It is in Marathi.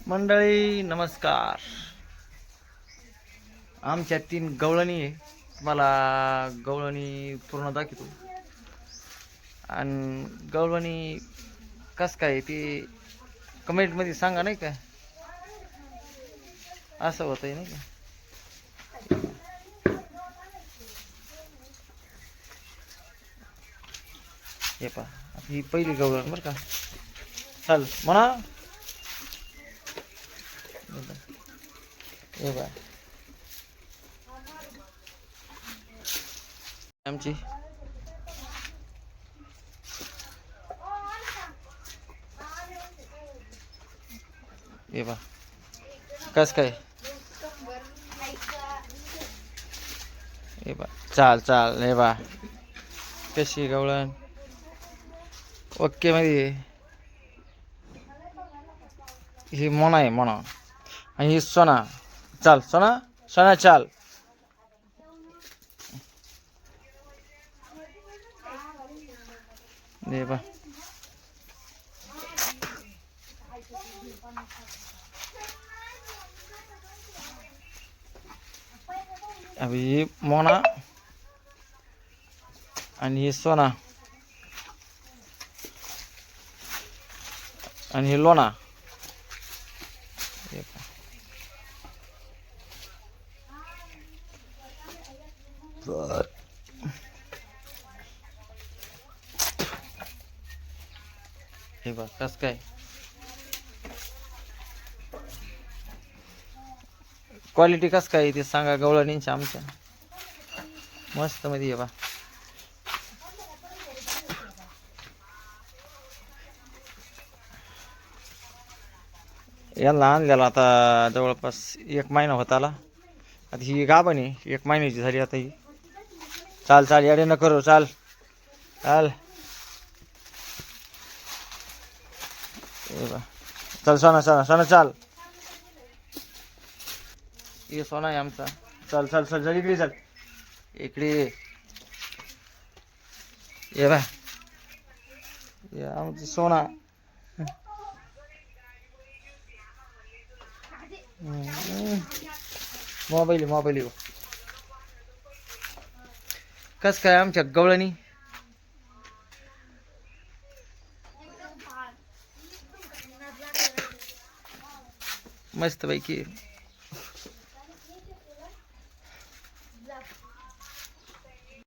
मंडळी नमस्कार. आमच्या 3 गवळणी आहे. मला गवळणी पूर्ण दाखवतो. आणि गवळणी कस काय ते कमेंट मध्ये सांगा, नाही का? असं होतंय नाही का? हे पहा, ही पहिली गवळण बरं का. चल म्हणा. हे बा आमची हे बा कस काय. हे बा चाल चाल. हे बा कशी गवळण ओके मध्ये. ही मोना आहे मोना. आणि ही सोना. चाल सोना सोना चाल. हे बा अभी ही मोना आणि ही सोना आणि ही लोना. हे बघ कस काय क्वालिटी कस काय ते सांगा गवळणींच्या आमच्या. मस्त मध्ये हे बा. यांना आणलेला आता जवळपास 1 महिना होत आला. आता ही गाभण आहे, 1 महिन्याची झाली आता ही. चाल चाल याडे न करू. चाल चाल. चल सोना सोना सोना चाल. ये सोना आहे आमचा. चल चल चल चल इकडे. चल इकडे ये बा. ये आमची सोना. मोबाईल मोबाईल कस काय आमच्या गवळणी. मस्त पैकी